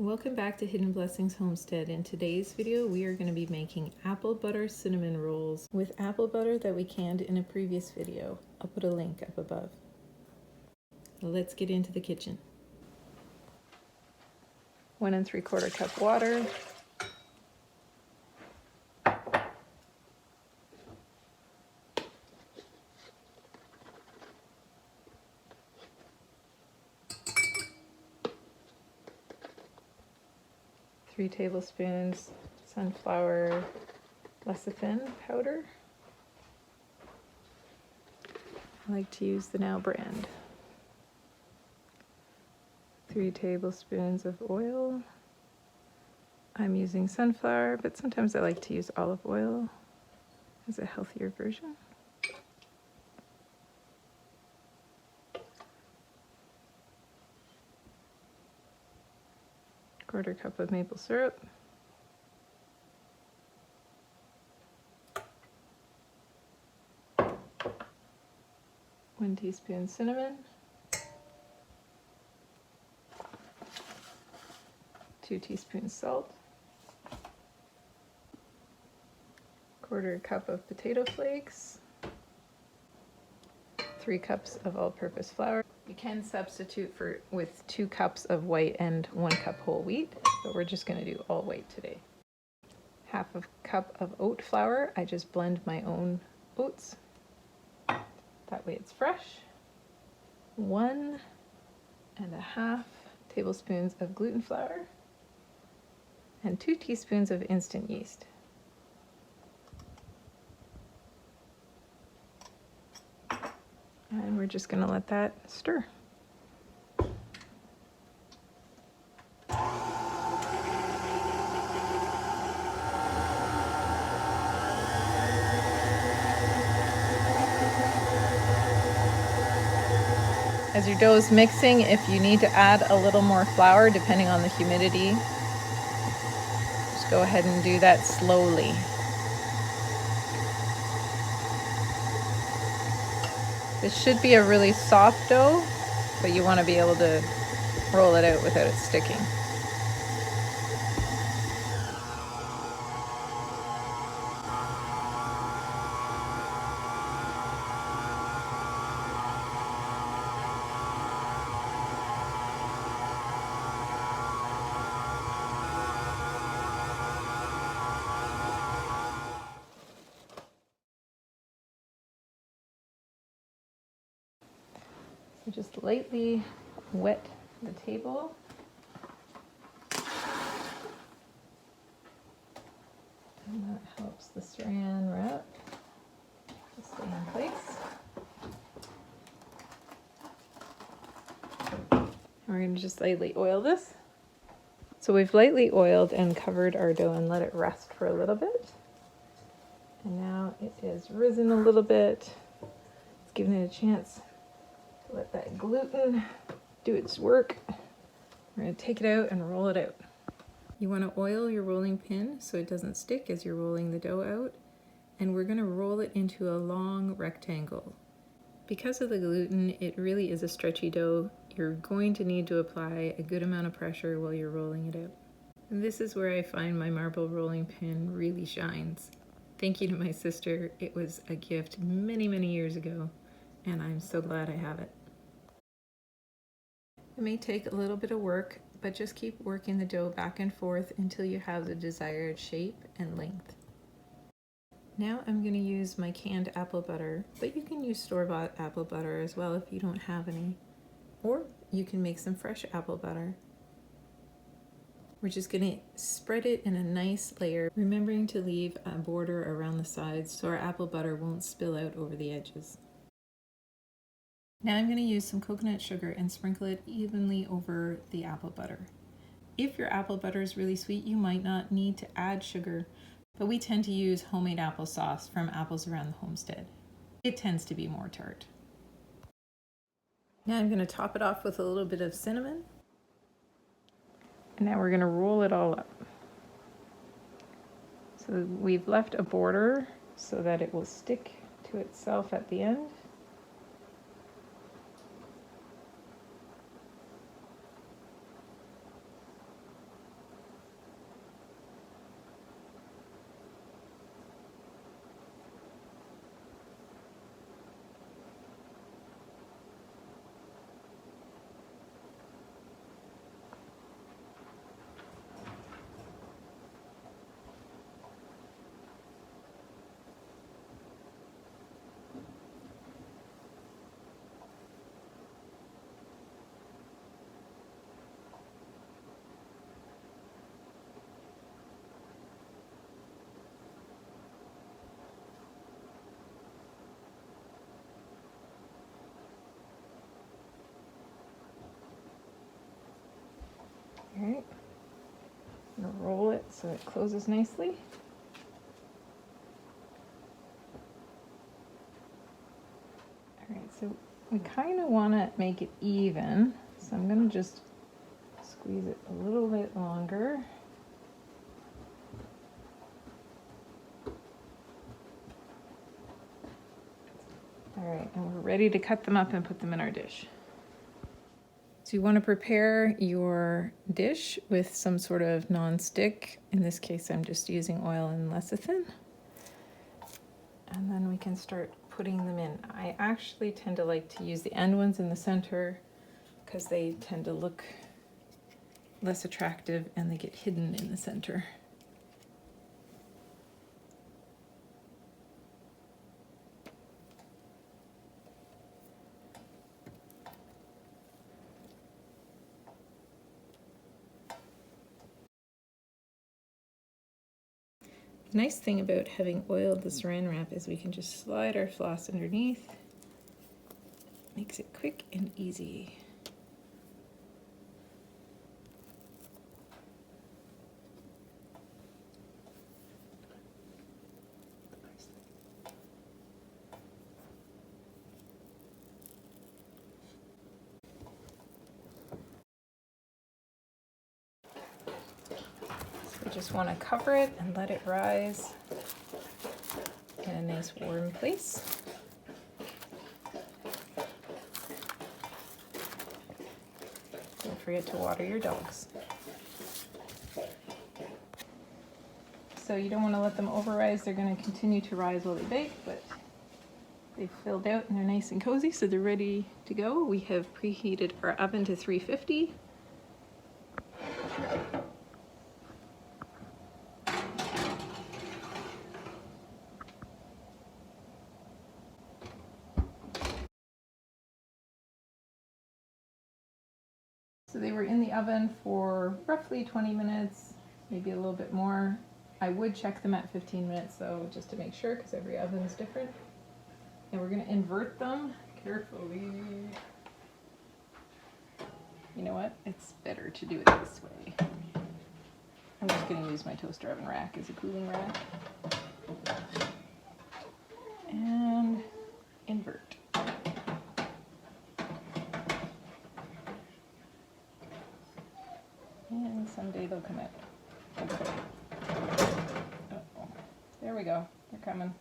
Welcome back to Hidden Blessings Homestead. In today's video, we are going to be making apple butter cinnamon rolls with apple butter that we canned in a previous video. I'll put a link up above. Let's get into the kitchen. 1 3/4 cup water. Three tablespoons sunflower lecithin powder. I like to use the Now brand. 3 tablespoons of oil. I'm using sunflower, but sometimes I like to use olive oil as a healthier version. Quarter cup of maple syrup. One teaspoon cinnamon. 2 teaspoons salt. Quarter cup of potato flakes. 3 cups of all-purpose flour. You can substitute with 2 cups of white and 1 cup whole wheat, but we're just going to do all white today. Half a cup of oat flour. I just blend my own oats. That way it's fresh. 1.5 tablespoons of gluten flour and 2 teaspoons of instant yeast. And we're just going to let that stir. As your dough is mixing, if you need to add a little more flour, depending on the humidity, just go ahead and do that slowly. This should be a really soft dough, but you want to be able to roll it out without it sticking. So just lightly wet the table. And that helps the saran wrap to stay in place. And we're going to just lightly oil this. So we've lightly oiled and covered our dough and let it rest for a little bit. And now it is risen a little bit. It's given it a chance. Let that gluten do its work. We're going to take it out and roll it out. You want to oil your rolling pin so it doesn't stick as you're rolling the dough out. And we're going to roll it into a long rectangle. Because of the gluten, it really is a stretchy dough. You're going to need to apply a good amount of pressure while you're rolling it out. And this is where I find my marble rolling pin really shines. Thank you to my sister. It was a gift many, many years ago, and I'm so glad I have it. It may take a little bit of work, but just keep working the dough back and forth until you have the desired shape and length. Now I'm going to use my canned apple butter, but you can use store-bought apple butter as well if you don't have any. Or you can make some fresh apple butter. We're just going to spread it in a nice layer, remembering to leave a border around the sides so our apple butter won't spill out over the edges. Now I'm going to use some coconut sugar and sprinkle it evenly over the apple butter. If your apple butter is really sweet, you might not need to add sugar, but we tend to use homemade applesauce from apples around the homestead. It tends to be more tart. Now I'm going to top it off with a little bit of cinnamon. And now we're going to roll it all up. So we've left a border so that it will stick to itself at the end. Okay, I'm gonna roll it so it closes nicely. All right, so we kind of want to make it even, so I'm gonna just squeeze it a little bit longer. All right, and we're ready to cut them up and put them in our dish. So you want to prepare your dish with some sort of non-stick. In this case, I'm just using oil and lecithin. And then we can start putting them in. I actually tend to like to use the end ones in the center because they tend to look less attractive and they get hidden in the center. The nice thing about having oiled the saran wrap is we can just slide our floss underneath. Makes it quick and easy. We just want to cover it and let it rise in a nice warm place. Don't forget to water your dogs. So you don't want to let them over rise. They're going to continue to rise while they bake, but they've filled out and they're nice and cozy, so they're ready to go. We have preheated our oven to 350. So they were in the oven for roughly 20 minutes, maybe a little bit more. I would check them at 15 minutes though, just to make sure, because every oven is different. And we're going to invert them carefully. You know what? It's better to do it this way. I'm just going to use my toaster oven rack as a cooling rack. And invert. And someday they'll come out. Okay. Uh-oh. There we go. They're coming.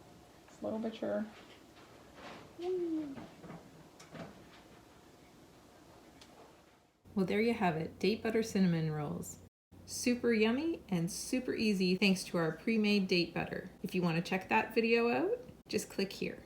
Slow but sure. Well, there you have it. Date butter cinnamon rolls. Super yummy and super easy thanks to our pre-made date butter. If you want to check that video out, just click here.